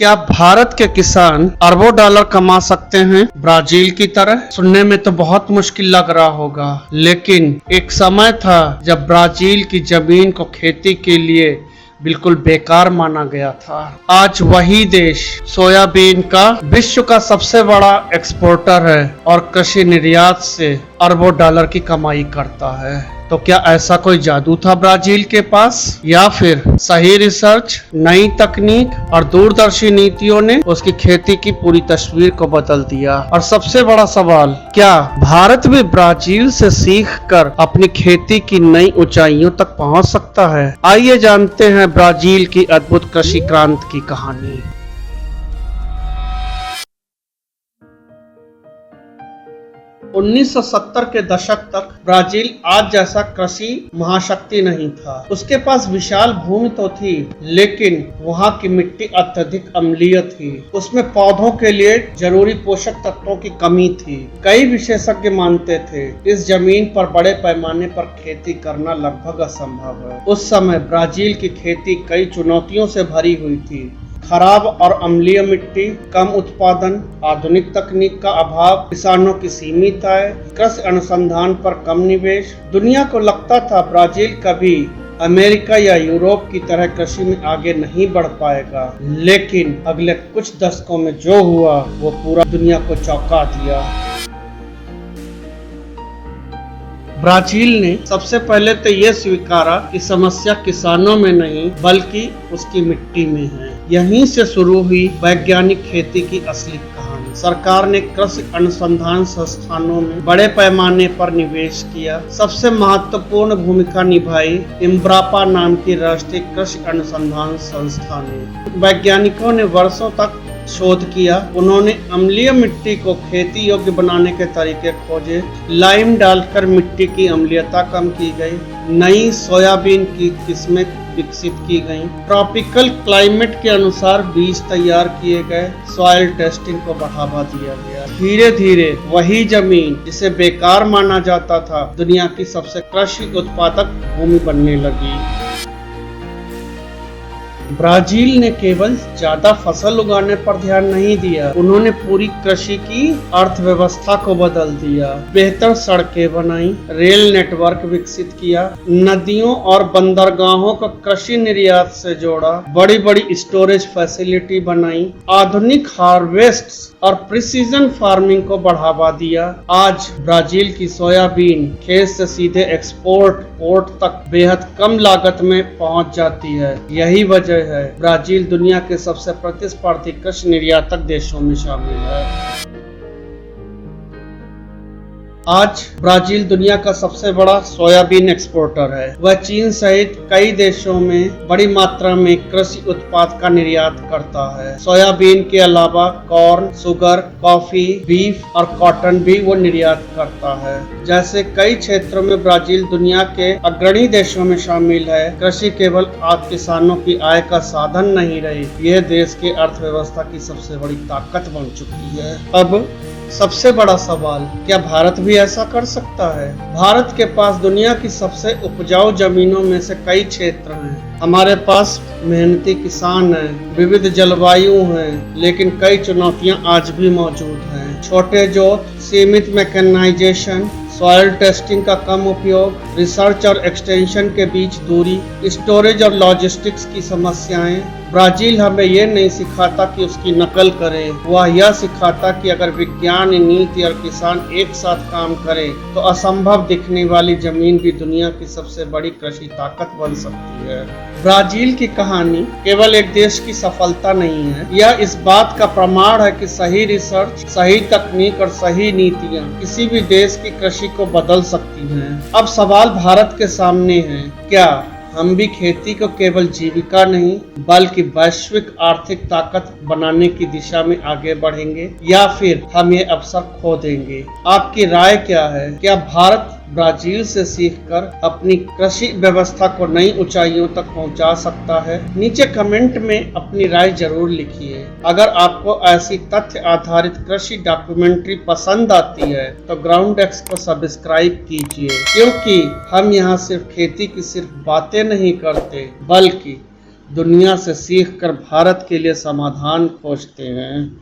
क्या भारत के किसान अरबों डॉलर कमा सकते हैं ब्राजील की तरह? सुनने में तो बहुत मुश्किल लग रहा होगा, लेकिन एक समय था जब ब्राजील की जमीन को खेती के लिए बिल्कुल बेकार माना गया था। आज वही देश सोयाबीन का विश्व का सबसे बड़ा एक्सपोर्टर है और कृषि निर्यात से अरबों डॉलर की कमाई करता है। तो क्या ऐसा कोई जादू था ब्राजील के पास, या फिर सही रिसर्च, नई तकनीक और दूरदर्शी नीतियों ने उसकी खेती की पूरी तस्वीर को बदल दिया? और सबसे बड़ा सवाल, क्या भारत भी ब्राजील से सीखकर अपनी खेती की नई ऊंचाइयों तक पहुंच सकता है? आइए जानते हैं ब्राजील की अद्भुत कृषि क्रांति की कहानी। 1970 के दशक तक ब्राजील आज जैसा कृषि महाशक्ति नहीं था। उसके पास विशाल भूमि तो थी, लेकिन वहाँ की मिट्टी अत्यधिक अम्लीय थी। उसमें पौधों के लिए जरूरी पोषक तत्वों की कमी थी। कई विशेषज्ञ मानते थे इस जमीन पर बड़े पैमाने पर खेती करना लगभग असंभव है। उस समय ब्राजील की खेती कई चुनौतियों से भरी हुई थी। खराब और अम्लीय मिट्टी, कम उत्पादन, आधुनिक तकनीक का अभाव, किसानों की सीमित आय, कृषि अनुसंधान पर कम निवेश। दुनिया को लगता था ब्राजील कभी अमेरिका या यूरोप की तरह कृषि में आगे नहीं बढ़ पाएगा, लेकिन अगले कुछ दशकों में जो हुआ वो पूरा दुनिया को चौंका दिया। ब्राजील ने सबसे पहले तो यह स्वीकारा कि समस्या किसानों में नहीं बल्कि उसकी मिट्टी में है। यहीं से शुरू हुई वैज्ञानिक खेती की असली कहानी। सरकार ने कृषि अनुसंधान संस्थानों में बड़े पैमाने पर निवेश किया। सबसे महत्वपूर्ण भूमिका निभाई इम्ब्रापा नाम की राष्ट्रीय कृषि अनुसंधान संस्था ने। वैज्ञानिकों ने वर्षों तक शोध किया। उन्होंने अम्लीय मिट्टी को खेती योग्य बनाने के तरीके खोजे। लाइम डालकर मिट्टी की अम्लीयता कम की गई। नई सोयाबीन की किस्में विकसित की गईं। ट्रॉपिकल क्लाइमेट के अनुसार बीज तैयार किए गए। सॉइल टेस्टिंग को बढ़ावा दिया गया। धीरे धीरे वही जमीन जिसे बेकार माना जाता था दुनिया की सबसे कृषि उत्पादक भूमि बनने लगी। ब्राजील ने केवल ज्यादा फसल उगाने पर ध्यान नहीं दिया, उन्होंने पूरी कृषि की अर्थव्यवस्था को बदल दिया। बेहतर सड़कें बनाई, रेल नेटवर्क विकसित किया, नदियों और बंदरगाहों को कृषि निर्यात से जोड़ा, बड़ी बड़ी स्टोरेज फैसिलिटी बनाई, आधुनिक हार्वेस्ट और प्रिसीजन फार्मिंग को बढ़ावा दिया। आज ब्राजील की सोयाबीन खेत से सीधे एक्सपोर्ट पोर्ट तक बेहद कम लागत में पहुंच जाती है। यही वजह है ब्राजील दुनिया के सबसे प्रतिस्पर्धी कृषि निर्यातक देशों में शामिल है। आज ब्राजील दुनिया का सबसे बड़ा सोयाबीन एक्सपोर्टर है। वह चीन सहित कई देशों में बड़ी मात्रा में कृषि उत्पाद का निर्यात करता है। सोयाबीन के अलावा कॉर्न, शुगर, कॉफी, बीफ और कॉटन भी वो निर्यात करता है। जैसे कई क्षेत्रों में ब्राजील दुनिया के अग्रणी देशों में शामिल है। कृषि केवल आज किसानों की आय का साधन नहीं रही, यह देश की अर्थव्यवस्था की सबसे बड़ी ताकत बन चुकी है। अब सबसे बड़ा सवाल, क्या भारत भी ऐसा कर सकता है? भारत के पास दुनिया की सबसे उपजाऊ जमीनों में से कई क्षेत्र हैं। हमारे पास मेहनती किसान हैं, विविध जलवायु हैं, लेकिन कई चुनौतियां आज भी मौजूद हैं। छोटे जोत, सीमित मैकेनाइजेशन, सॉइल टेस्टिंग का कम उपयोग, रिसर्च और एक्सटेंशन के बीच दूरी, स्टोरेज और लॉजिस्टिक्स की समस्याएं। ब्राजील हमें यह नहीं सिखाता कि उसकी नकल करें, वह यह सिखाता कि अगर विज्ञान, नीति और किसान एक साथ काम करें तो असंभव दिखने वाली जमीन भी दुनिया की सबसे बड़ी कृषि ताकत बन सकती है। ब्राजील की कहानी केवल एक देश की सफलता नहीं है, यह इस बात का प्रमाण है कि सही रिसर्च, सही तकनीक और सही नीतियां किसी भी देश की कृषि को बदल सकती हैं। अब सवाल भारत के सामने है, क्या हम भी खेती को केवल जीविका नहीं बल्कि वैश्विक आर्थिक ताकत बनाने की दिशा में आगे बढ़ेंगे, या फिर हम ये अवसर खो देंगे? आपकी राय क्या है? क्या भारत ब्राजील से सीखकर अपनी कृषि व्यवस्था को नई ऊंचाइयों तक पहुंचा सकता है? नीचे कमेंट में अपनी राय जरूर लिखिए। अगर आपको ऐसी तथ्य आधारित कृषि डॉक्यूमेंट्री पसंद आती है तो ग्राउंड एक्स को सब्सक्राइब कीजिए, क्योंकि हम यहाँ सिर्फ खेती की सिर्फ बातें नहीं करते बल्कि दुनिया से सीख कर भारत के लिए समाधान खोजते हैं।